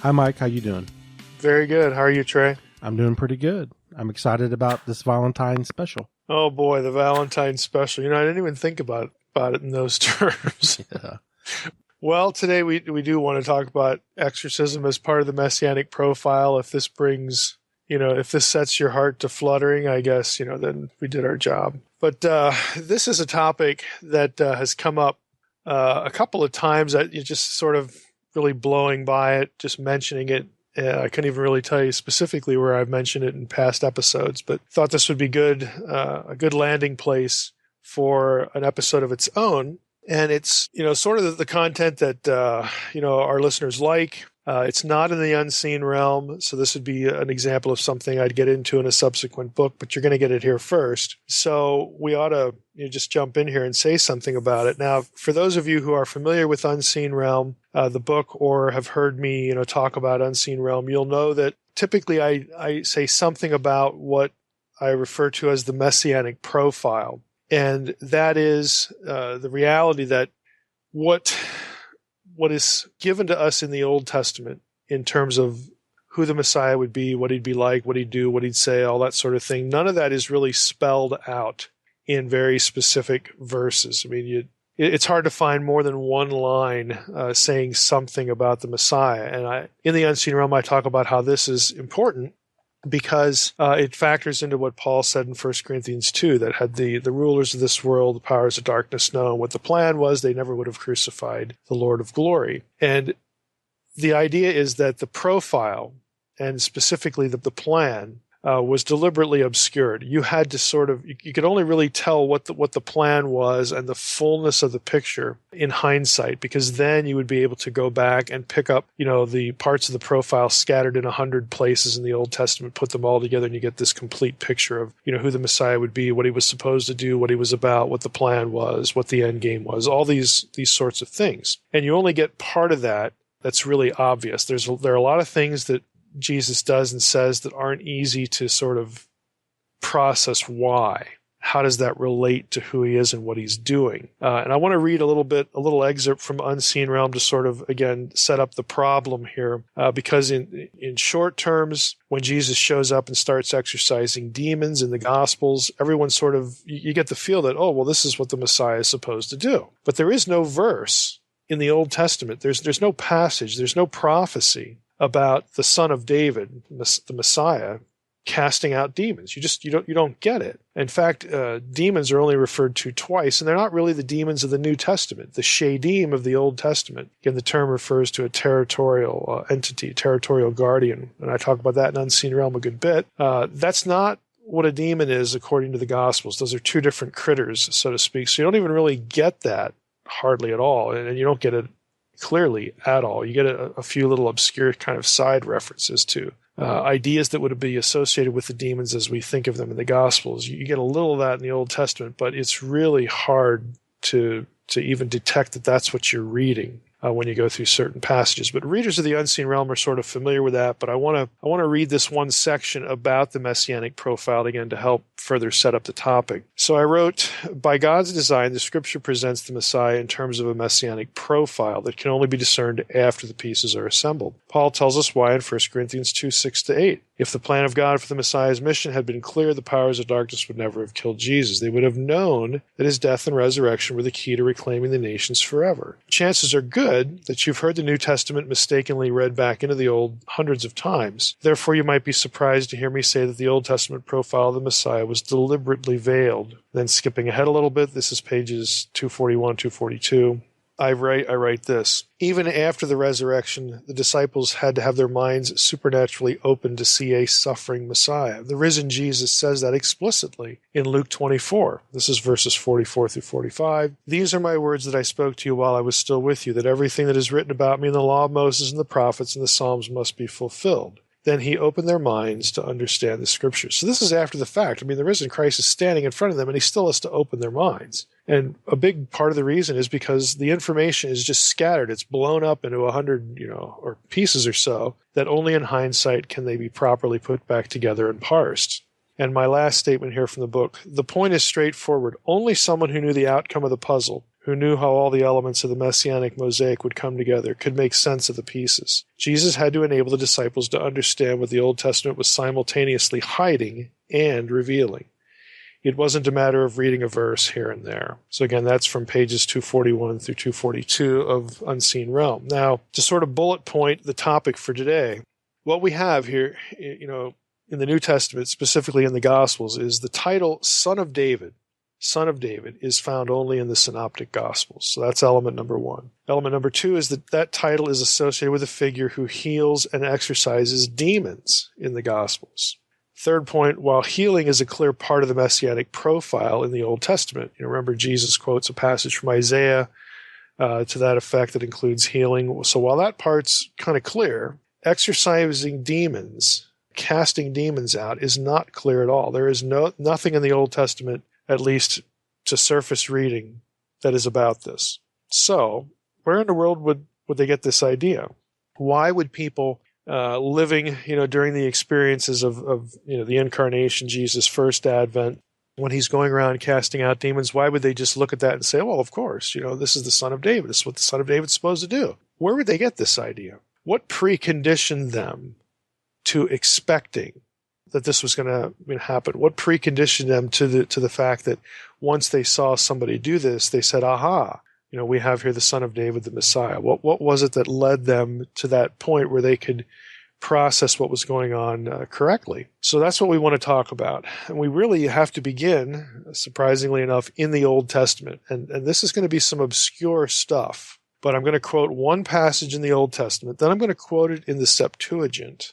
Hi, Mike. How you doing? Very good. How are you, Trey? I'm doing pretty good. I'm excited about this Valentine's special. Oh boy, the Valentine's special. I didn't even think about it in those terms. Yeah. Well, today we do want to talk about exorcism as part of the Messianic profile. If this brings, if this sets your heart to fluttering, I guess, then we did our job. But this is a topic that has come up a couple of times that you just sort of really blowing by it, just mentioning it. I couldn't even really tell you specifically where I've mentioned it in past episodes, but thought this would be a good landing place for an episode of its own. And it's, sort of the content that, our listeners like. It's not in the unseen realm, so this would be an example of something I'd get into in a subsequent book, but you're going to get it here first. So we ought to just jump in here and say something about it. Now, for those of you who are familiar with Unseen Realm, the book, or have heard me, talk about Unseen Realm, you'll know that typically I say something about what I refer to as the Messianic profile. And that is the reality that what is given to us in the Old Testament in terms of who the Messiah would be, what he'd be like, what he'd do, what he'd say, all that sort of thing, none of that is really spelled out in very specific verses. I mean, it's hard to find more than one line saying something about the Messiah. And in the Unseen Realm, I talk about how this is important because it factors into what Paul said in 1 Corinthians 2, that had the rulers of this world, the powers of darkness known what the plan was, they never would have crucified the Lord of glory. And the idea is that the profile, and specifically the plan, was deliberately obscured. You had to you could only really tell what the plan was and the fullness of the picture in hindsight, because then you would be able to go back and pick up, the parts of the profile scattered in 100 places in the Old Testament, put them all together, and you get this complete picture of, who the Messiah would be, what he was supposed to do, what he was about, what the plan was, what the end game was, all these sorts of things. And you only get part of that that's really obvious. There are a lot of things that Jesus does and says that aren't easy to sort of process why. How does that relate to who he is and what he's doing? And I want to read a little excerpt from Unseen Realm to sort of, again, set up the problem here. Because in short terms, when Jesus shows up and starts exorcising demons in the Gospels, everyone sort of, you get the feel that, oh, well, this is what the Messiah is supposed to do. But there is no verse in the Old Testament. There's no passage. There's no prophecy about the son of David, the Messiah, casting out demons. You don't get it. In fact, demons are only referred to twice, and they're not really the demons of the New Testament. The shadim of the Old Testament, again, the term refers to a territorial entity, territorial guardian, and I talk about that in Unseen Realm a good bit. That's not what a demon is according to the Gospels. Those are two different critters, so to speak. So you don't even really get that hardly at all, and you don't get it clearly at all. You get a few little obscure kind of side references to ideas that would be associated with the demons as we think of them in the Gospels. You get a little of that in the Old Testament, but it's really hard to even detect that that's what you're reading when you go through certain passages. But readers of the Unseen Realm are sort of familiar with that. But I want to read this one section about the Messianic profile again to help further set up the topic. So I wrote, by God's design, the Scripture presents the Messiah in terms of a Messianic profile that can only be discerned after the pieces are assembled. Paul tells us why in 1 Corinthians 2, 6-8. If the plan of God for the Messiah's mission had been clear, the powers of darkness would never have killed Jesus. They would have known that his death and resurrection were the key to reclaiming the nations forever. Chances are good that you've heard the New Testament mistakenly read back into the Old hundreds of times. Therefore, you might be surprised to hear me say that the Old Testament profile of the Messiah was deliberately veiled. Then skipping ahead a little bit, this is pages 241, 242. I write this. Even after the resurrection, the disciples had to have their minds supernaturally opened to see a suffering Messiah. The risen Jesus says that explicitly in Luke 24. This is verses 44 through 45. These are my words that I spoke to you while I was still with you, that everything that is written about me in the law of Moses and the prophets and the Psalms must be fulfilled. Then he opened their minds to understand the Scriptures. So this is after the fact. I mean, the risen Christ is standing in front of them, and he still has to open their minds. And a big part of the reason is because the information is just scattered. It's blown up into 100, or pieces or so, that only in hindsight can they be properly put back together and parsed. And my last statement here from the book, the point is straightforward. Only someone who knew the outcome of the puzzle, who knew how all the elements of the Messianic mosaic would come together, could make sense of the pieces. Jesus had to enable the disciples to understand what the Old Testament was simultaneously hiding and revealing. It wasn't a matter of reading a verse here and there. So again, that's from pages 241 through 242 of Unseen Realm. Now, to sort of bullet point the topic for today, what we have here, in the New Testament, specifically in the Gospels, is the title Son of David. Son of David is found only in the Synoptic Gospels. So that's element number one. Element number two is that title is associated with a figure who heals and exorcises demons in the Gospels. Third point, while healing is a clear part of the Messianic profile in the Old Testament, remember Jesus quotes a passage from Isaiah to that effect that includes healing. So while that part's kind of clear, exorcising demons, casting demons out, is not clear at all. There is nothing in the Old Testament, at least to surface reading, that is about this. So where in the world would they get this idea? Why would people living, during the experiences of the incarnation, Jesus' first advent, when he's going around casting out demons, why would they just look at that and say, well, of course, this is the Son of David. This is what the Son of David's supposed to do. Where would they get this idea? What preconditioned them to expecting that this was going to happen? What preconditioned them to the fact that once they saw somebody do this, they said, aha, we have here the Son of David, the Messiah. What was it that led them to that point where they could process what was going on correctly? So that's what we want to talk about. And we really have to begin, surprisingly enough, in the Old Testament. And this is going to be some obscure stuff. But I'm going to quote one passage in the Old Testament. Then I'm going to quote it in the Septuagint,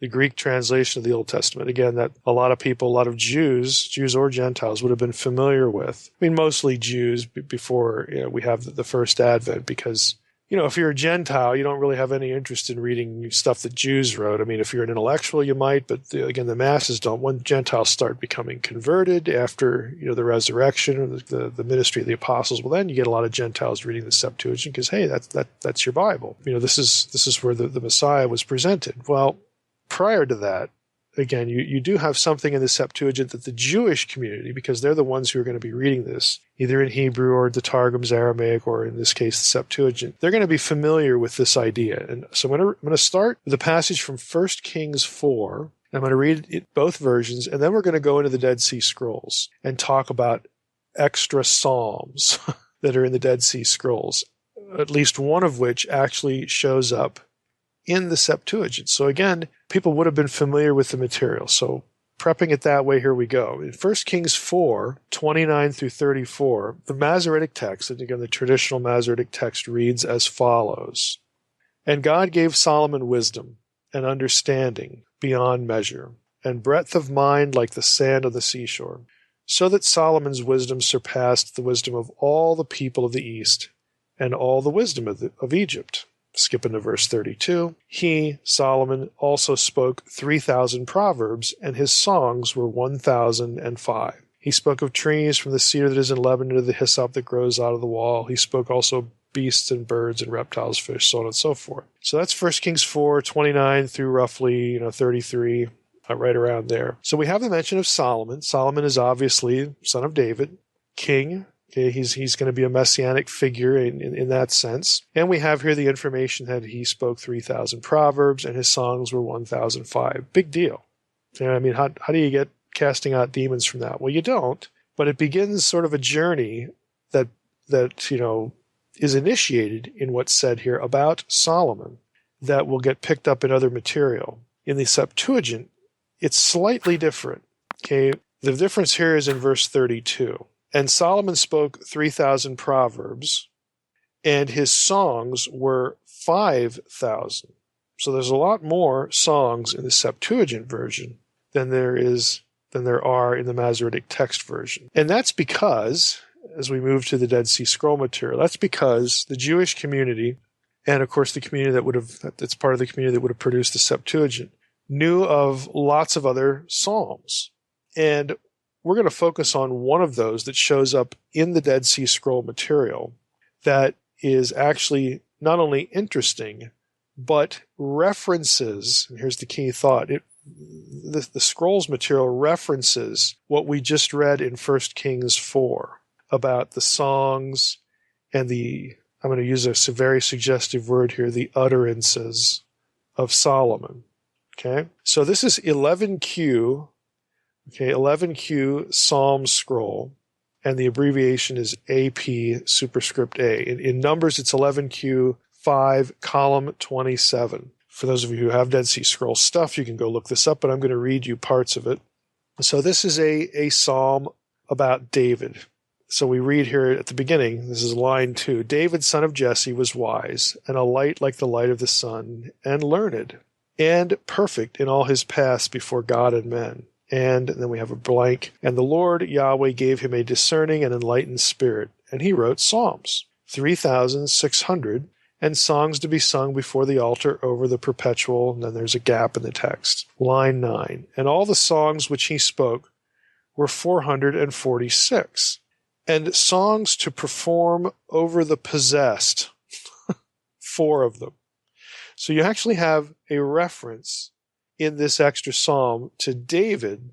the Greek translation of the Old Testament, again, that a lot of people, a lot of Jews or Gentiles, would have been familiar with. I mean, mostly Jews before we have the first advent, because, if you're a Gentile, you don't really have any interest in reading stuff that Jews wrote. I mean, if you're an intellectual, you might, but again, the masses don't. When Gentiles start becoming converted after, the resurrection or the ministry of the apostles, well, then you get a lot of Gentiles reading the Septuagint because, hey, that's your Bible. This is where the Messiah was presented. Well, prior to that, again, you do have something in the Septuagint that the Jewish community, because they're the ones who are going to be reading this, either in Hebrew or the Targum's Aramaic, or in this case, the Septuagint, they're going to be familiar with this idea. And so I'm going to start with a passage from 1 Kings 4. I'm going to read it, both versions, and then we're going to go into the Dead Sea Scrolls and talk about extra psalms that are in the Dead Sea Scrolls, at least one of which actually shows up in the Septuagint. So again, people would have been familiar with the material. So prepping it that way, here we go. In 1 Kings 4, 29 through 34, the Masoretic text, and again, the traditional Masoretic text reads as follows. And God gave Solomon wisdom and understanding beyond measure, and breadth of mind like the sand of the seashore, so that Solomon's wisdom surpassed the wisdom of all the people of the East and all the wisdom of Egypt. Skip into verse 32. He, Solomon, also spoke 3,000 proverbs, and his songs were 1,005. He spoke of trees from the cedar that is in Lebanon to the hyssop that grows out of the wall. He spoke also beasts and birds and reptiles, fish, so on and so forth. So that's 1 Kings 4, 29 through roughly 33, right around there. So we have the mention of Solomon. Solomon is obviously son of David, king. Okay, he's going to be a messianic figure in that sense. And we have here the information that he spoke 3,000 proverbs and his songs were 1,005. Big deal. I mean, how do you get casting out demons from that? Well, you don't, but it begins sort of a journey that is initiated in what's said here about Solomon that will get picked up in other material. In the Septuagint, it's slightly different. Okay, the difference here is in verse 32. And Solomon spoke 3,000 proverbs, and his songs were 5,000. So there's a lot more songs in the Septuagint version than there are in the Masoretic text version. And that's because, as we move to the Dead Sea Scroll material, that's because the Jewish community, and of course the community that's part of the community that would have produced the Septuagint, knew of lots of other psalms. And we're going to focus on one of those that shows up in the Dead Sea Scroll material that is actually not only interesting, but references, and here's the key thought, the Scrolls material references what we just read in 1 Kings 4 about the songs and I'm going to use a very suggestive word here, the utterances of Solomon. Okay, so this is 11Q, 11Q Psalm Scroll, and the abbreviation is AP superscript A. In numbers, it's 11Q 5, column 27. For those of you who have Dead Sea Scroll stuff, you can go look this up, but I'm going to read you parts of it. So this is a psalm about David. So we read here at the beginning, this is line 2. David, son of Jesse, was wise, and a light like the light of the sun, and learned, and perfect in all his paths before God and men. And then we have a blank. And the Lord Yahweh gave him a discerning and enlightened spirit, and he wrote psalms, 3,600, and songs to be sung before the altar over the perpetual, and then there's a gap in the text. Line 9. And all the songs which he spoke were 446. And songs to perform over the possessed, 4 of them. So you actually have a reference in this extra psalm to David,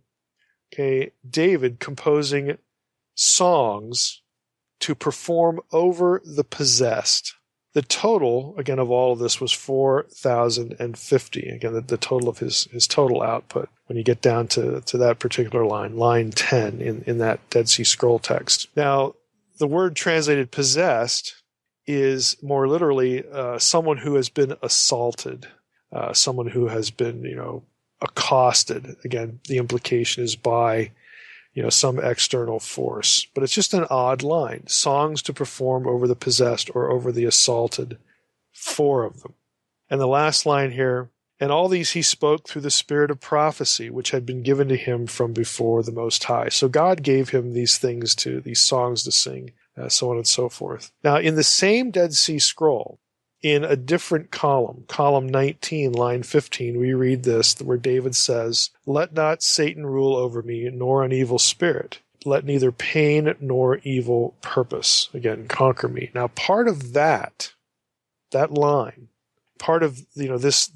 David composing songs to perform over the possessed. The total, again, of all of this was 4,050. Again, the total of his total output when you get down to that particular line 10 in that Dead Sea Scroll text. Now, the word translated possessed is more literally someone who has been assaulted, someone who has been, accosted. Again, the implication is by some external force. But it's just an odd line. Songs to perform over the possessed or over the assaulted, 4 of them. And the last line here, and all these he spoke through the spirit of prophecy, which had been given to him from before the Most High. So God gave him these songs to sing, so on and so forth. Now, in the same Dead Sea Scroll, in a different column, column 19, line 15, we read this, where David says, "Let not Satan rule over me, nor an evil spirit. Let neither pain nor evil purpose, again, conquer me." Now, part of that line, part of these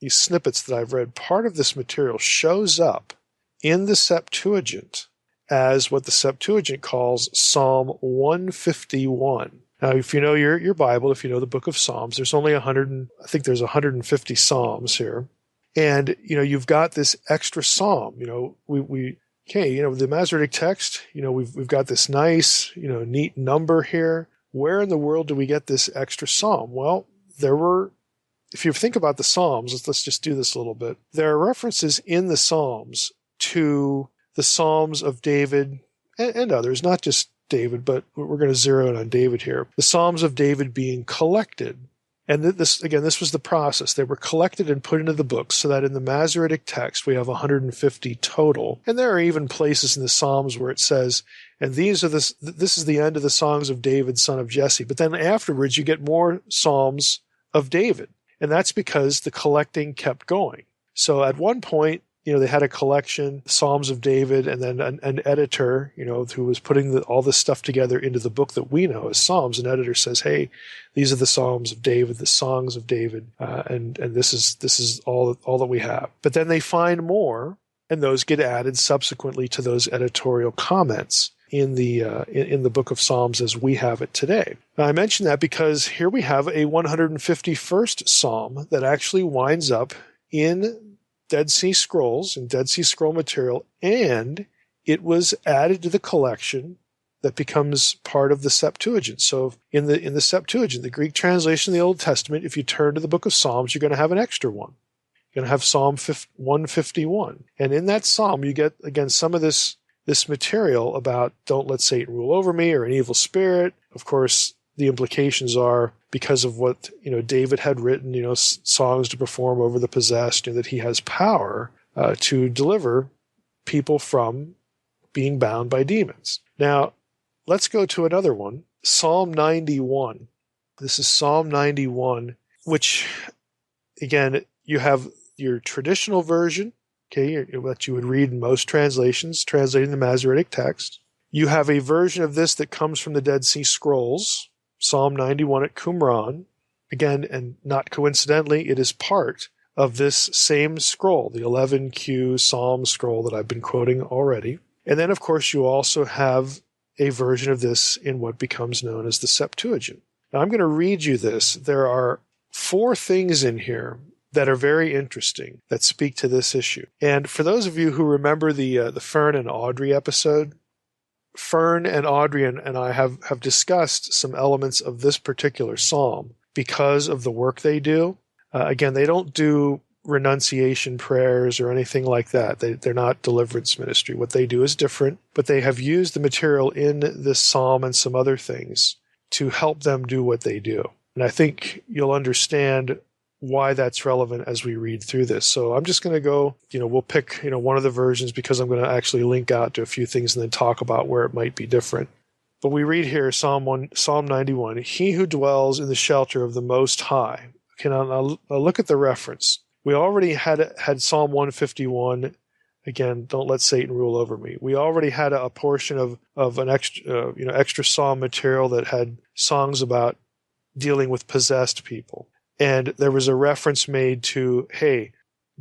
snippets that I've read, part of this material shows up in the Septuagint as what the Septuagint calls Psalm 151. Now, if you know your Bible, if you know the book of Psalms, there's only 150 Psalms here. And, you've got this extra Psalm, the Masoretic text, we've got this nice, neat number here. Where in the world do we get this extra Psalm? Well, if you think about the Psalms, let's just do this a little bit. There are references in the Psalms to the Psalms of David and others, not just David, but we're going to zero in on David here. The Psalms of David being collected. And this was the process. They were collected and put into the books so that in the Masoretic text, we have 150 total. And there are even places in the Psalms where it says, and this is the end of the songs of David, son of Jesse. But then afterwards, you get more Psalms of David. And that's because the collecting kept going. So at one point, they had a collection, Psalms of David, and then an editor, who was putting all this stuff together into the book that we know as Psalms. An editor says, "Hey, these are the Psalms of David, the songs of David, and this is all that we have." But then they find more, and those get added subsequently to those editorial comments in the book of Psalms as we have it today. Now, I mention that because here we have a 151st Psalm that actually winds up in Dead Sea Scrolls and Dead Sea Scroll material, and it was added to the collection that becomes part of the Septuagint. So in the Septuagint, the Greek translation of the Old Testament, if you turn to the book of Psalms, you're going to have an extra one. You're going to have Psalm 151. And in that psalm, you get, again, some of this material about don't let Satan rule over me or an evil spirit. Of course, the implications are because of what David had written, songs to perform over the possessed, that he has power to deliver people from being bound by demons. Now, let's go to another one, Psalm 91. This is Psalm 91, which, again, you have your traditional version, what you would read in most translations, translating the Masoretic text. You have a version of this that comes from the Dead Sea Scrolls, Psalm 91 at Qumran. Again, and not coincidentally, it is part of this same scroll, the 11Q Psalm scroll that I've been quoting already. And then, of course, you also have a version of this in what becomes known as the Septuagint. Now, I'm going to read you this. There are 4 things in here that are very interesting that speak to this issue. And for those of you who remember the Fern and Audrey episode, Fern and Audrey and I have discussed some elements of this particular psalm because of the work they do. Again, they don't do renunciation prayers or anything like that. They're not deliverance ministry. What they do is different, but they have used the material in this psalm and some other things to help them do what they do. And I think you'll understand why that's relevant as we read through this. So I'm just going to go, we'll pick, one of the versions because I'm going to actually link out to a few things and then talk about where it might be different. But we read here, Psalm 91, he who dwells in the shelter of the Most High. Okay, now look at the reference. We already had Psalm 151. Again, don't let Satan rule over me. We already had a portion of an extra psalm material that had songs about dealing with possessed people. And there was a reference made to, hey,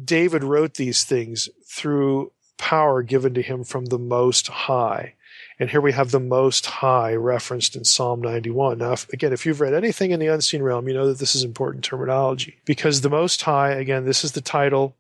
David wrote these things through power given to him from the Most High. And here we have the Most High referenced in Psalm 91. Now, if you've read anything in the unseen realm, you know that this is important terminology. Because the Most High, again, this is the title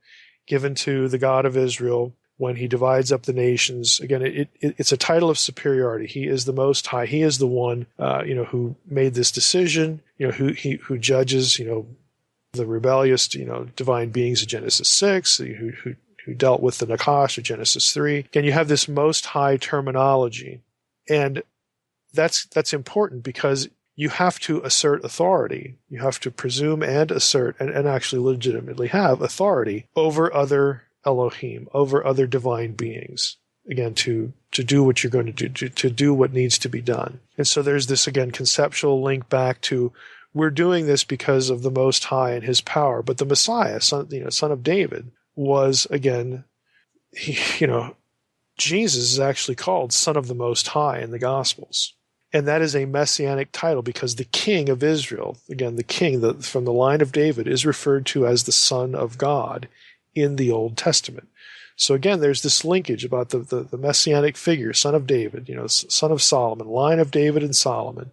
given to the God of Israel when he divides up the nations. Again, it's a title of superiority. He is the Most High. He is the one, who made this decision, who judges, the rebellious, divine beings of Genesis 6, who dealt with the Nakash of Genesis 3. Again, you have this Most High terminology. And that's important because you have to assert authority. You have to presume and assert and actually legitimately have authority over other Elohim, over other divine beings, again, to do what you're going to do, to do what needs to be done. And so there's this, again, conceptual link back to we're doing this because of the Most High and his power. But the Messiah, son of David, was, again, Jesus is actually called Son of the Most High in the Gospels. And that is a messianic title because the King of Israel, again, the king from the line of David, is referred to as the Son of God in the Old Testament. So again, there's this linkage about the messianic figure, son of David, son of Solomon, line of David and Solomon,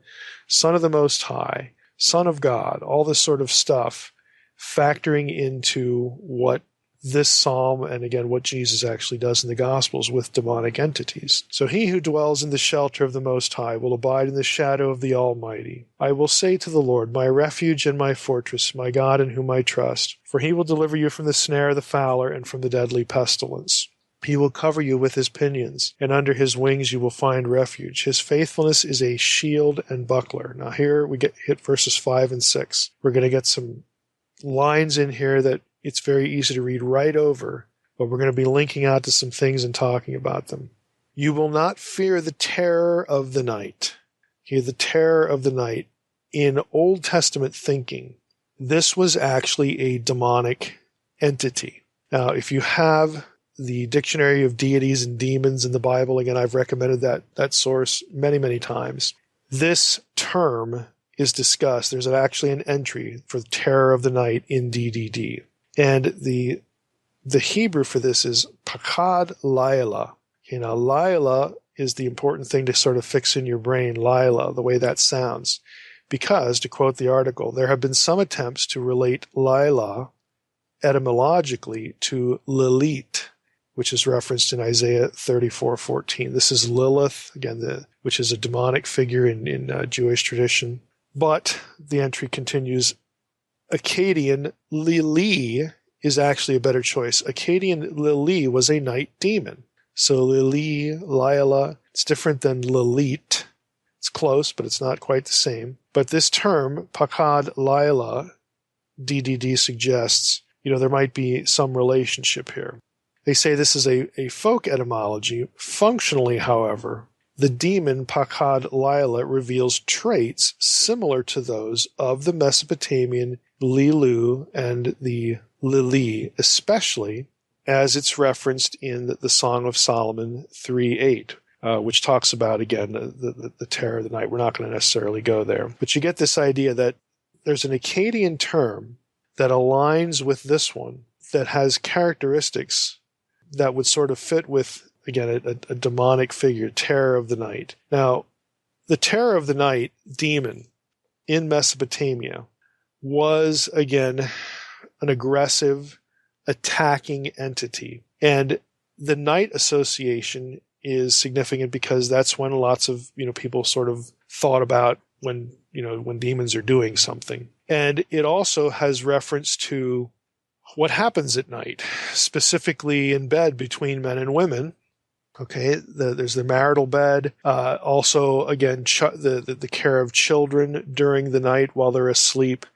son of the Most High, son of God, all this sort of stuff factoring into what this psalm and again what Jesus actually does in the Gospels with demonic entities. So he who dwells in the shelter of the Most High will abide in the shadow of the Almighty. I will say to the Lord, my refuge and my fortress, my God in whom I trust, for he will deliver you from the snare of the fowler and from the deadly pestilence. He will cover you with his pinions, and under his wings you will find refuge. His faithfulness is a shield and buckler. Now here we hit verses 5 and 6. We're going to get some lines in here that it's very easy to read right over, but we're going to be linking out to some things and talking about them. You will not fear the terror of the night. Okay, the terror of the night. In Old Testament thinking, this was actually a demonic entity. Now, if you have the Dictionary of Deities and Demons in the Bible, again, I've recommended that source many, many times. This term is discussed. There's actually an entry for the terror of the night in DDD. And the Hebrew for this is Pakad Laila. Okay, now Laila is the important thing to sort of fix in your brain, Laila, the way that sounds. Because, to quote the article, there have been some attempts to relate Laila etymologically to Lilith, which is referenced in Isaiah 34:14. This is Lilith, again, which is a demonic figure in Jewish tradition. But the entry continues, Akkadian Lili is actually a better choice. Akkadian Lili was a night demon. So Lili, Lila, it's different than Lilith. It's close, but it's not quite the same. But this term, Pakad Lila, DDD suggests, there might be some relationship here. They say this is a folk etymology. Functionally, however, the demon Pakad Lila reveals traits similar to those of the Mesopotamian Lilu and the Lili, especially as it's referenced in the Song of Solomon 3:8, which talks about, again, the terror of the night. We're not going to necessarily go there. But you get this idea that there's an Akkadian term that aligns with this one that has characteristics that would sort of fit with again, a demonic figure, terror of the night. Now, the terror of the night demon in Mesopotamia was, again, an aggressive, attacking entity. And the night association is significant because that's when lots of, people sort of thought about when demons are doing something. And it also has reference to what happens at night, specifically in bed between men and women. Okay, there's the marital bed. Also, again, the care of children during the night while they're asleep,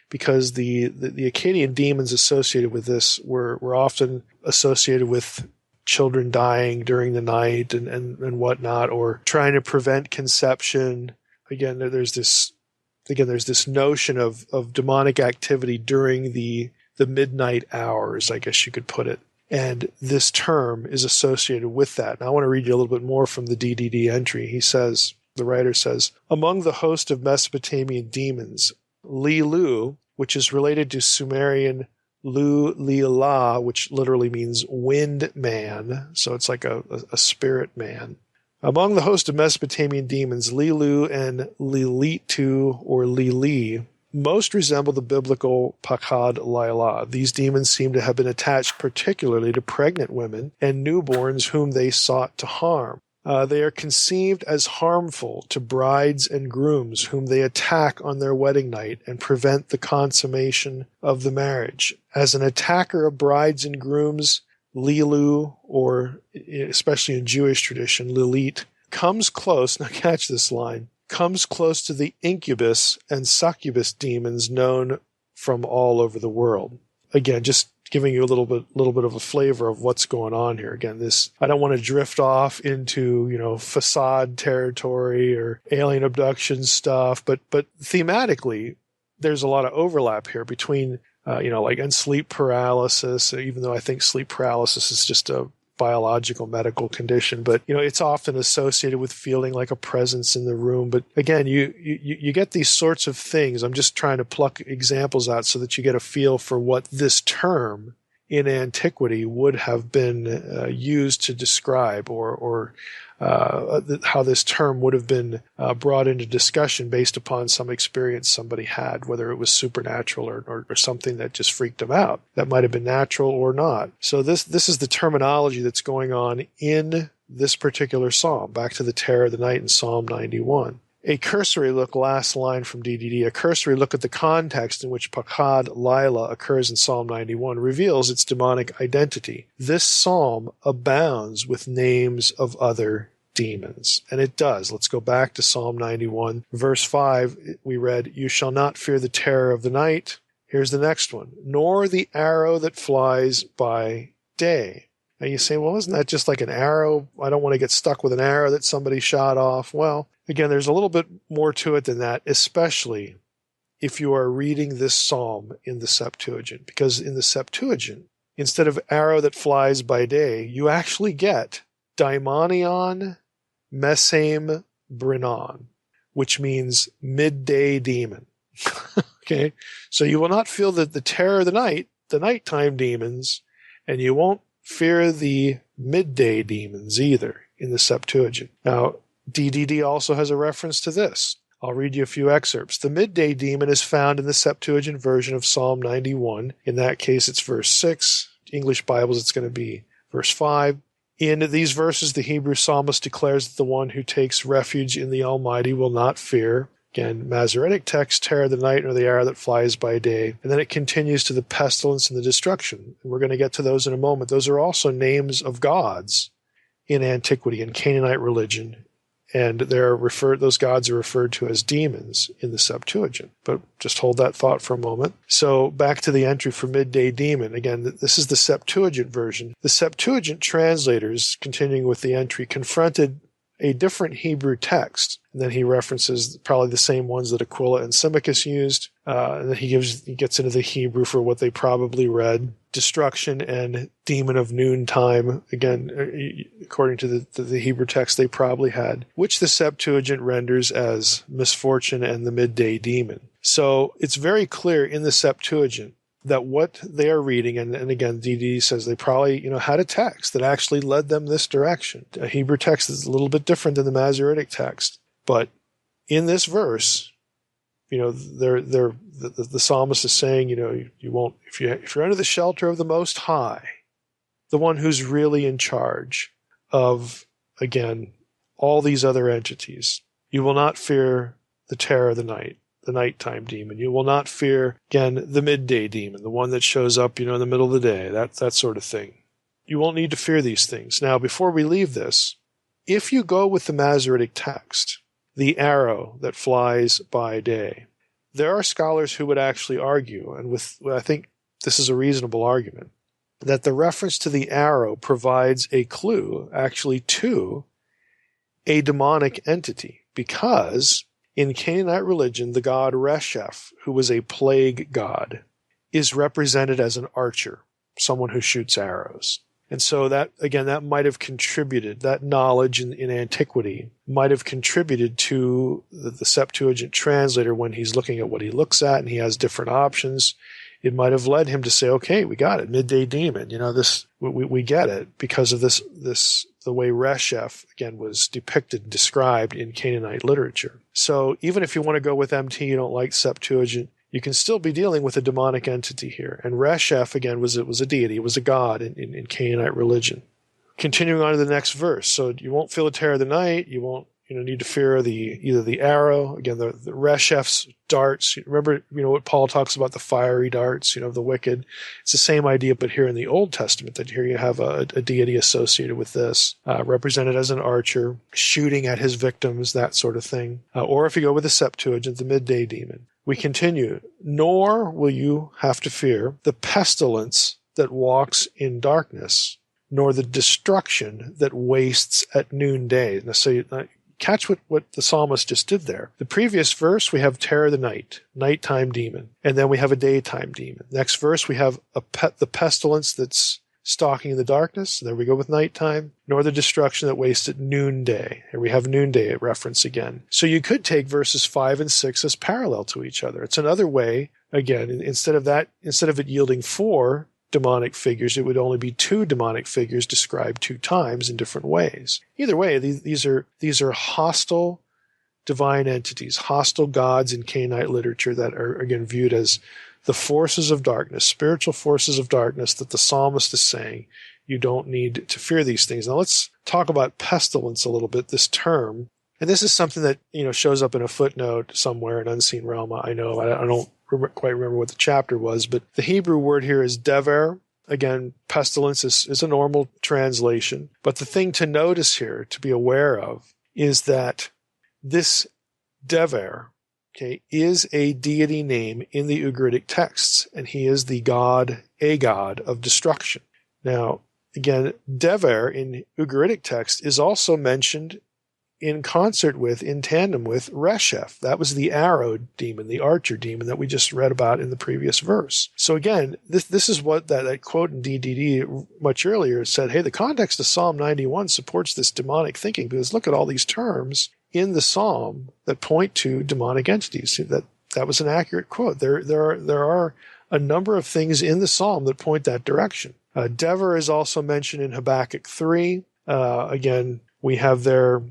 because the Akkadian demons associated with this were often associated with children dying during the night and whatnot, or trying to prevent conception. Again, there's this notion of demonic activity during the midnight hours, I guess you could put it. And this term is associated with that. And I want to read you a little bit more from the DDD entry. The writer says, among the host of Mesopotamian demons, Lilu, which is related to Sumerian Lu-Lila, which literally means wind man. So it's like a spirit man. Among the host of Mesopotamian demons, Lilu and Lilitu or Lili most resemble the biblical Pakad Laila. These demons seem to have been attached particularly to pregnant women and newborns whom they sought to harm. They are conceived as harmful to brides and grooms whom they attack on their wedding night and prevent the consummation of the marriage. As an attacker of brides and grooms, Lilu, or especially in Jewish tradition, Lilit, comes close, now catch this line, comes close to the incubus and succubus demons known from all over the world. Again, just giving you a little bit of a flavor of what's going on here. Again, I don't want to drift off into, facade territory or alien abduction stuff, but thematically, there's a lot of overlap here between, and sleep paralysis, even though I think sleep paralysis is just a biological medical condition, but it's often associated with feeling like a presence in the room. But again, you get these sorts of things. I'm just trying to pluck examples out so that you get a feel for what this term in antiquity would have been used to describe, or how this term would have been brought into discussion based upon some experience somebody had, whether it was supernatural or something that just freaked them out. That might have been natural or not. So this is the terminology that's going on in this particular psalm. Back to the terror of the night in Psalm 91. A cursory look, last line from DDD, a cursory look at the context in which Pakad Laila occurs in Psalm 91 reveals its demonic identity. This psalm abounds with names of other demons. And it does. Let's go back to Psalm 91. Verse 5, we read, you shall not fear the terror of the night. Here's the next one. Nor the arrow that flies by day. Now you say, well, isn't that just like an arrow? I don't want to get stuck with an arrow that somebody shot off. Well, again, there's a little bit more to it than that, especially if you are reading this psalm in the Septuagint. Because in the Septuagint, instead of arrow that flies by day, you actually get daimonion mesame brinon, which means midday demon. Okay? So you will not feel the terror of the nighttime demons, and you won't fear the midday demons either in the Septuagint. Now, DDD also has a reference to this. I'll read you a few excerpts. The midday demon is found in the Septuagint version of Psalm 91. In that case, it's verse 6. English Bibles, it's going to be verse 5. In these verses, the Hebrew psalmist declares that the one who takes refuge in the Almighty will not fear. Again, Masoretic text, terror of the night, or the arrow that flies by day. And then it continues to the pestilence and the destruction. And we're going to get to those in a moment. Those are also names of gods in antiquity, in Canaanite religion. And those gods are referred to as demons in the Septuagint. But just hold that thought for a moment. So back to the entry for midday demon. Again, this is the Septuagint version. The Septuagint translators, continuing with the entry, confronted a different Hebrew text. And then he references probably the same ones that Aquila and Symmachus used. And then he gets into the Hebrew for what they probably read. Destruction and demon of noontime. Again, according to the Hebrew text they probably had, which the Septuagint renders as misfortune and the midday demon. So it's very clear in the Septuagint that what they are reading, and again, DD says they probably, had a text that actually led them this direction. A Hebrew text is a little bit different than the Masoretic text. But in this verse, the psalmist is saying, you won't, if you're under the shelter of the Most High, the one who's really in charge of, again, all these other entities, you will not fear the terror of the night, the nighttime demon. You will not fear, again, the midday demon, the one that shows up, in the middle of the day, that sort of thing. You won't need to fear these things. Now, before we leave this, if you go with the Masoretic text, the arrow that flies by day, there are scholars who would actually argue, and I think this is a reasonable argument, that the reference to the arrow provides a clue actually to a demonic entity, because in Canaanite religion, the god Resheph, who was a plague god, is represented as an archer, someone who shoots arrows. And so that might have contributed, that knowledge in antiquity might have contributed to the Septuagint translator when he's looking at what he looks at and he has different options. It might have led him to say, okay, we got it, midday demon, we get it because of this, the way Resheph, again, was depicted and described in Canaanite literature. So even if you want to go with MT, you don't like Septuagint, you can still be dealing with a demonic entity here. And Resheph, again, was a deity. It was a god in Canaanite religion. Continuing on to the next verse. So you won't feel the terror of the night. You won't need to fear either the arrow. Again, the Resheph's darts. Remember, what Paul talks about, the fiery darts, of the wicked. It's the same idea, but here in the Old Testament, that here you have a deity associated with this, represented as an archer, shooting at his victims, that sort of thing. Or if you go with the Septuagint, the midday demon. We continue, nor will you have to fear the pestilence that walks in darkness, nor the destruction that wastes at noonday. Now, so catch what the psalmist just did there. The previous verse, we have terror of the night, nighttime demon, and then we have a daytime demon. Next verse, we have the pestilence that's stalking in the darkness. There we go with nighttime, nor the destruction that wastes at noonday. Here we have noonday reference again. So you could take verses 5 and 6 as parallel to each other. It's another way, again, instead of it yielding 4 demonic figures, it would only be 2 demonic figures described 2 times in different ways. Either way, these are hostile divine entities, hostile gods in Canaanite literature that are, again, viewed as the forces of darkness, spiritual forces of darkness, that the psalmist is saying you don't need to fear these things. Now let's talk about pestilence a little bit, this term. And this is something that, shows up in a footnote somewhere in Unseen Realm. I know, I don't quite remember what the chapter was, but the Hebrew word here is dever. Again, pestilence is a normal translation. But the thing to notice here, to be aware of, is that this dever, is a deity name in the Ugaritic texts, and he is a god of destruction. Now, again, Dever in Ugaritic text is also mentioned in tandem with Resheph. That was the arrow demon, the archer demon that we just read about in the previous verse. So again, this is what that quote in DDD much earlier said, hey, the context of Psalm 91 supports this demonic thinking, because look at all these terms in the psalm that point to demonic entities. That was an accurate quote. There are a number of things in the psalm that point that direction. Dever is also mentioned in Habakkuk 3. Again, we have there,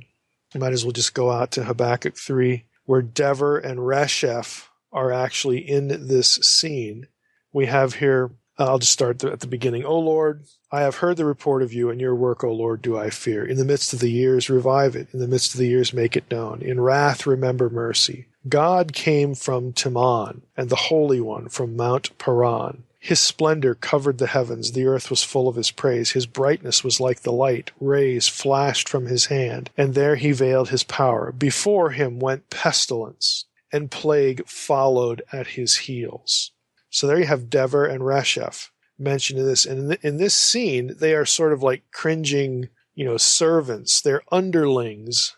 might as well just go out to Habakkuk 3, where Dever and Resheph are actually in this scene. We have here, I'll just start at the beginning. O Lord, I have heard the report of you, and your work, O Lord, do I fear. In the midst of the years, revive it. In the midst of the years, make it known. In wrath, remember mercy. God came from Teman, and the Holy One from Mount Paran. His splendor covered the heavens. The earth was full of his praise. His brightness was like the light. Rays flashed from his hand, and there he veiled his power. Before him went pestilence, and plague followed at his heels. So there you have Dever and Resheph mentioned in this. And in this scene, they are sort of like cringing, servants. They're underlings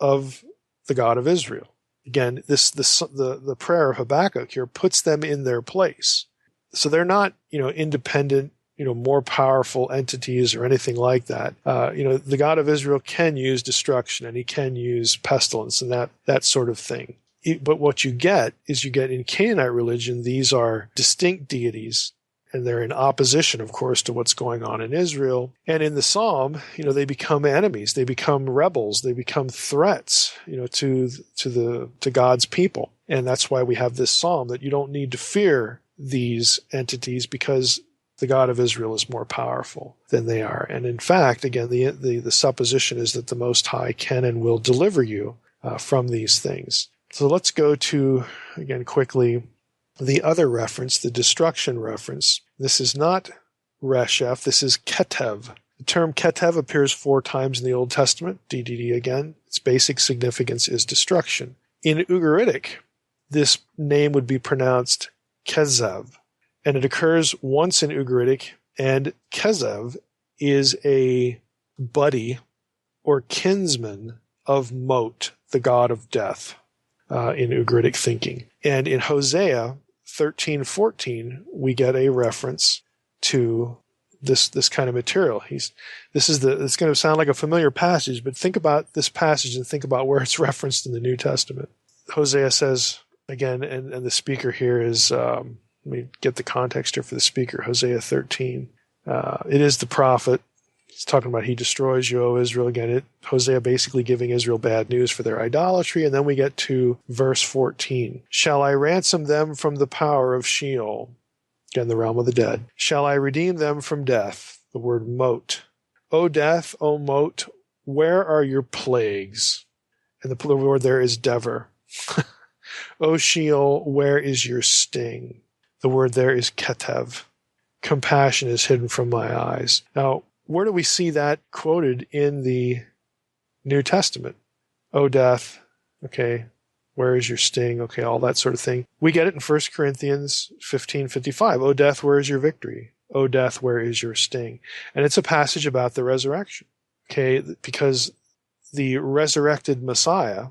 of the God of Israel. Again, the prayer of Habakkuk here puts them in their place. So they're not, independent, more powerful entities or anything like that. The God of Israel can use destruction, and he can use pestilence and that sort of thing. But what you get in Canaanite religion, these are distinct deities, and they're in opposition, of course, to what's going on in Israel. And in the Psalm, they become enemies, they become rebels, they become threats, to God's people. And that's why we have this Psalm, that you don't need to fear these entities because the God of Israel is more powerful than they are. And in fact, again, the supposition is that the Most High can and will deliver you from these things. So let's go to, again, quickly, the other reference, the destruction reference. This is not Resheph, this is Ketev. The term Ketev appears 4 times in the Old Testament, DDD again. Its basic significance is destruction. In Ugaritic, this name would be pronounced Kezev, and it occurs once in Ugaritic, and Kezev is a buddy or kinsman of Mot, the god of death, in Ugaritic thinking. And in Hosea 13:14, we get a reference to this kind of material. It's going to sound like a familiar passage, but think about this passage and think about where it's referenced in the New Testament. Hosea says, again, and the speaker here is, let me get the context here for the speaker, Hosea 13. It is the prophet. He's talking about he destroys you, O Israel. Again, Hosea basically giving Israel bad news for their idolatry. And then we get to verse 14. Shall I ransom them from the power of Sheol? Again, the realm of the dead. Shall I redeem them from death? The word Mot. O death, O Mot, where are your plagues? And the word there is Dever. O Sheol, where is your sting? The word there is Ketev. Compassion is hidden from my eyes. Now, where do we see that quoted in the New Testament? O death, okay, where is your sting? Okay, all that sort of thing. We get it in 1 Corinthians 15:55. O death, where is your victory? O death, where is your sting? And it's a passage about the resurrection, okay, because the resurrected Messiah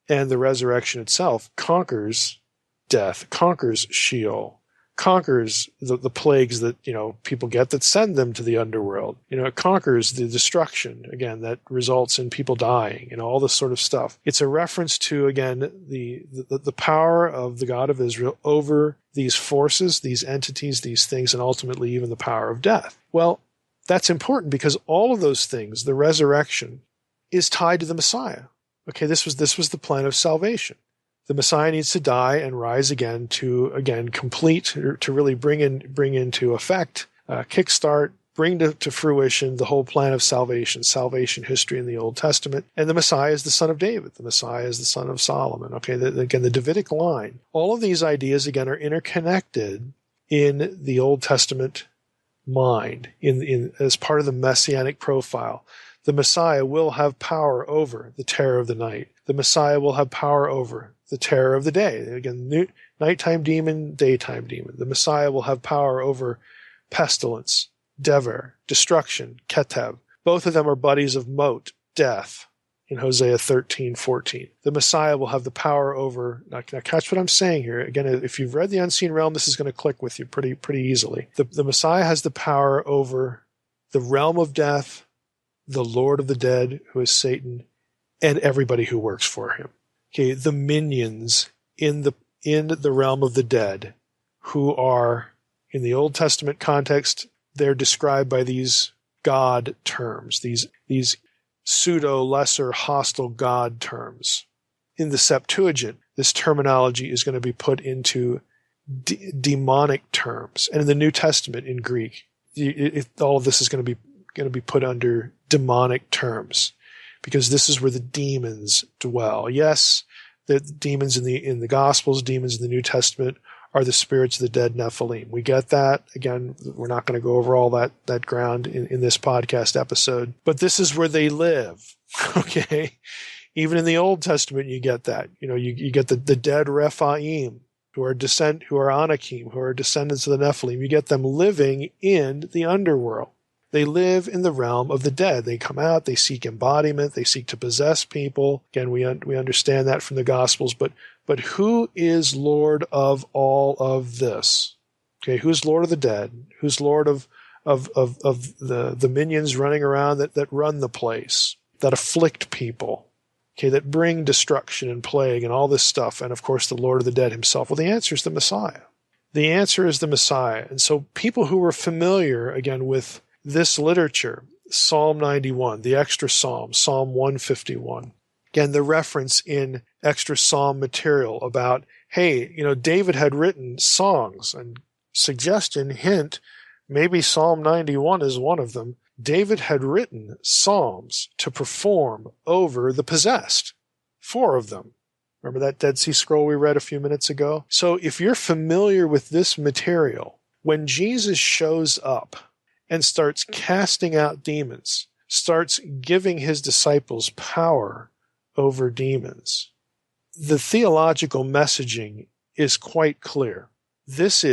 and the resurrection itself conquers death, conquers Sheol, conquers the plagues that, people get that send them to the underworld. It conquers the destruction, again, that results in people dying, all this sort of stuff. It's a reference to, again, the power of the God of Israel over these forces, these entities, these things, and ultimately even the power of death. Well, that's important because all of those things, the resurrection, is tied to the Messiah. Okay, this was the plan of salvation. The Messiah needs to die and rise again to, complete, to really bring into effect, kickstart, bring to fruition the whole plan of salvation history in the Old Testament. And the Messiah is the son of David. The Messiah is the son of Solomon. Okay, the Davidic line. All of these ideas, again, are interconnected in the Old Testament mind, in as part of the Messianic profile. The Messiah will have power over the terror of the night. The Messiah will have power over the terror of the day. Again, nighttime demon, daytime demon. The Messiah will have power over pestilence, Dever, destruction, Ketev. Both of them are buddies of Mot, death, in Hosea 13:14. The Messiah will have the power over, now catch what I'm saying here. Again, if you've read The Unseen Realm, this is going to click with you pretty easily. The Messiah has the power over the realm of death, the Lord of the dead, who is Satan, and everybody who works for him. Okay, the minions in the realm of the dead, who are, in the Old Testament context, they're described by these God terms, these pseudo lesser hostile God terms. In the Septuagint, this terminology is going to be put into demonic terms, and in the New Testament, in Greek, all of this is going to be put under demonic terms, because this is where the demons dwell. Yes, the demons in the Gospels, demons in the New Testament are the spirits of the dead Nephilim. We get that. Again, we're not going to go over all that ground in this podcast episode, but this is where they live. Okay, even in the Old Testament, you get that. You get the dead Rephaim, who are Anakim, who are descendants of the Nephilim. You get them living in the underworld. They live in the realm of the dead. They come out, they seek embodiment, they seek to possess people. Again, we understand that from the Gospels, but who is Lord of all of this? Okay, who's Lord of the dead? Who's Lord of the minions running around that run the place, that afflict people? okay, that bring destruction and plague and all this stuff, and of course the Lord of the Dead himself? Well, the answer is the Messiah. The answer is the Messiah. And so people who were familiar, again, with this literature, Psalm 91, the extra psalm, Psalm 151, again, the reference in extra psalm material about, hey, David had written songs, and suggestion, hint, maybe Psalm 91 is one of them. David had written psalms to perform over the possessed, 4 of them. Remember that Dead Sea Scroll we read a few minutes ago? So if you're familiar with this material, when Jesus shows up and starts casting out demons, starts giving his disciples power over demons, the theological messaging is quite clear. This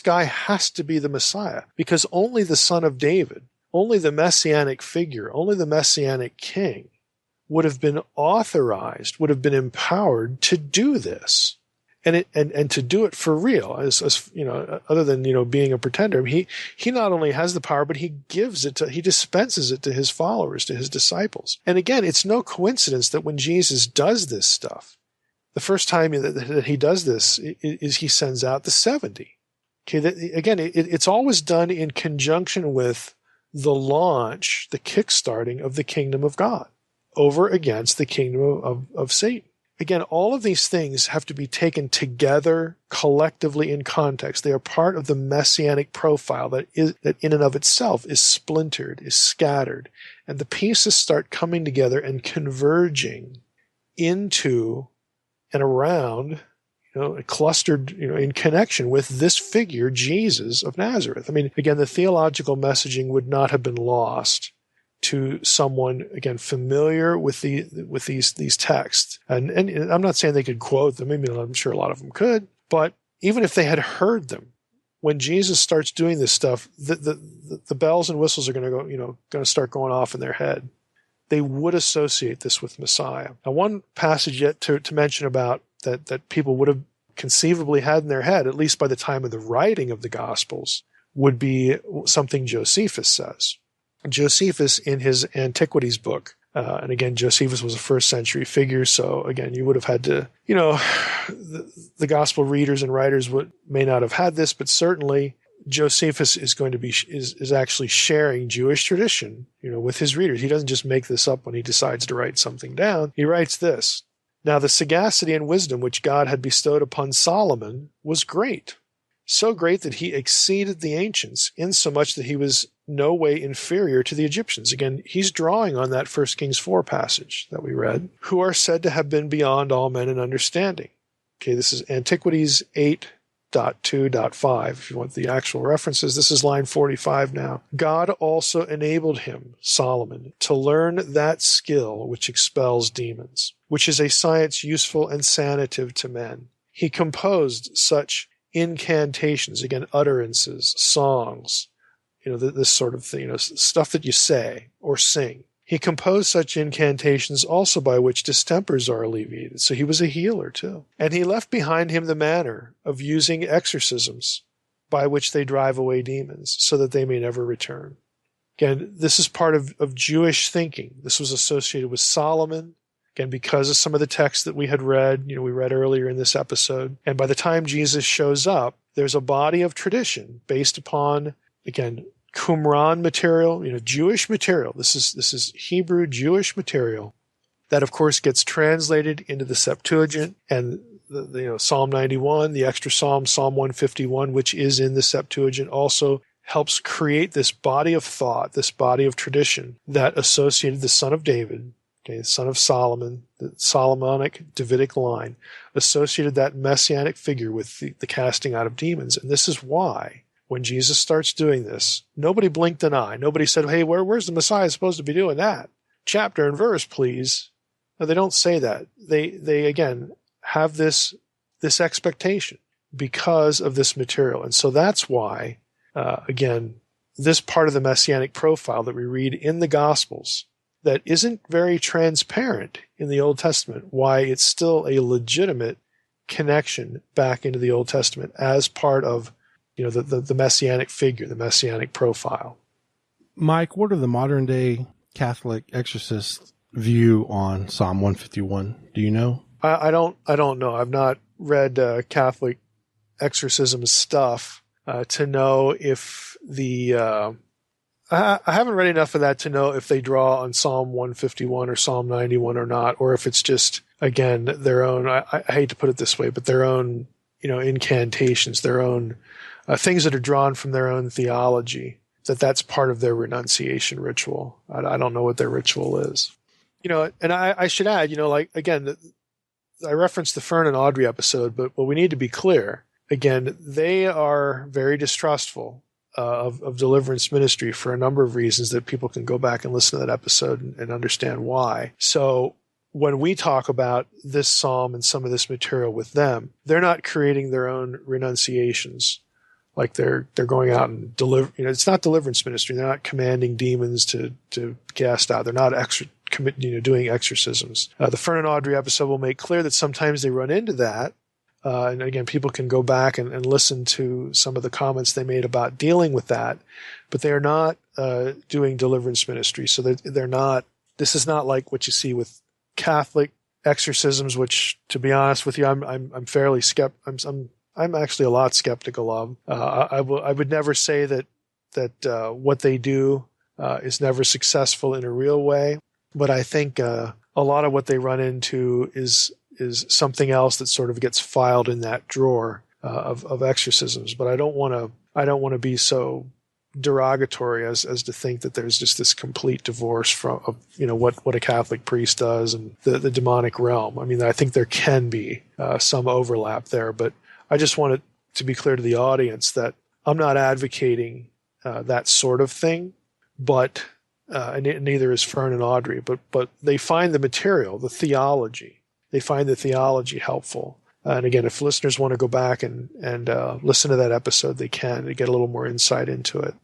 guy has to be the Messiah, because only the Son of David, only the Messianic figure, only the Messianic king would have been authorized, would have been empowered to do this, and to do it for real. As other than being a pretender, he not only has the power, but he dispenses it to his followers, to his disciples. And again, it's no coincidence that when Jesus does this stuff, the first time that he does this is he sends out the 70. Okay, it's always done in conjunction with the launch, the kickstarting of the kingdom of God over against the kingdom of Satan. Again, all of these things have to be taken together collectively in context. They are part of the messianic profile that in and of itself is splintered, is scattered, and the pieces start coming together and converging into and around, clustered, in connection with this figure, Jesus of Nazareth. I mean, again, the theological messaging would not have been lost to someone, again, familiar with these texts. And I'm not saying they could quote them. I mean, I'm sure a lot of them could. But even if they had heard them, when Jesus starts doing this stuff, the bells and whistles are going to start going off in their head. They would associate this with Messiah. Now, one passage yet to mention about that people would have conceivably had in their head, at least by the time of the writing of the Gospels, would be something Josephus says. Josephus, in his Antiquities book, and again, Josephus was a first century figure, so again, you would have had to, the Gospel readers and writers may not have had this, but certainly Josephus is actually sharing Jewish tradition, with his readers. He doesn't just make this up when he decides to write something down. He writes this: "Now the sagacity and wisdom which God had bestowed upon Solomon was great, so great that he exceeded the ancients, insomuch that he was no way inferior to the Egyptians." Again, he's drawing on that 1 Kings 4 passage that we read, "who are said to have been beyond all men in understanding." Okay, this is Antiquities 8.2.5. If you want the actual references, this is line 45 now. "God also enabled him," Solomon, "to learn that skill which expels demons, which is a science useful and sanative to men. He composed such incantations," again, utterances, songs, this sort of thing, stuff that you say or sing. "He composed such incantations also by which distempers are alleviated." So he was a healer too. "And he left behind him the manner of using exorcisms by which they drive away demons, so that they may never return." Again, this is part of Jewish thinking. This was associated with Solomon. Again, because of some of the texts that we had read, we read earlier in this episode. And by the time Jesus shows up, there's a body of tradition based upon, again, Qumran material, Jewish material. This is Hebrew Jewish material that, of course, gets translated into the Septuagint, and the Psalm 91, the extra Psalm, Psalm 151, which is in the Septuagint, also helps create this body of thought, this body of tradition that associated the Son of David, the son of Solomon, the Solomonic Davidic line, associated that messianic figure with the casting out of demons. And this is why, when Jesus starts doing this, nobody blinked an eye. Nobody said, "Hey, where's the Messiah supposed to be doing that? Chapter and verse, please." No, they don't say that. They again have this expectation because of this material. And so that's why, again, this part of the messianic profile that we read in the Gospels that isn't very transparent in the Old Testament, why it's still a legitimate connection back into the Old Testament as part of the messianic figure, the messianic profile. Mike, what are the modern day Catholic exorcists view on Psalm 151? Do you know? I don't know. I've not read Catholic exorcism stuff to know if the I haven't read enough of that to know if they draw on Psalm 151 or Psalm 91 or not, or if it's just, again, their own, I hate to put it this way, but their own, incantations, their own things that are drawn from their own theology, that's part of their renunciation ritual. I don't know what their ritual is. And I should add, again, I referenced the Fern and Audrey episode, but we need to be clear. Again, they are very distrustful of deliverance ministry for a number of reasons that people can go back and listen to that episode and understand why. So when we talk about this psalm and some of this material with them, they're not creating their own renunciations. Like they're going out and deliver. It's not deliverance ministry. They're not commanding demons to cast out. They're not doing exorcisms. The Fern and Audrey episode will make clear that sometimes they run into that. And again, people can go back and listen to some of the comments they made about dealing with that, but they are not doing deliverance ministry. So they're not. This is not like what you see with Catholic exorcisms, which, to be honest with you, I'm fairly skeptical. I'm actually a lot skeptical of. I would never say that what they do is never successful in a real way, but I think a lot of what they run into is something else that sort of gets filed in that drawer of exorcisms. But I don't want to be so derogatory as to think that there's just this complete divorce from what a Catholic priest does and the demonic realm. I mean, I think there can be some overlap there, but I just want it to be clear to the audience that I'm not advocating that sort of thing, but and neither is Fern and Audrey. But they find the material, the theology. They find the theology helpful. And again, if listeners want to go back and listen to that episode, they can to get a little more insight into it.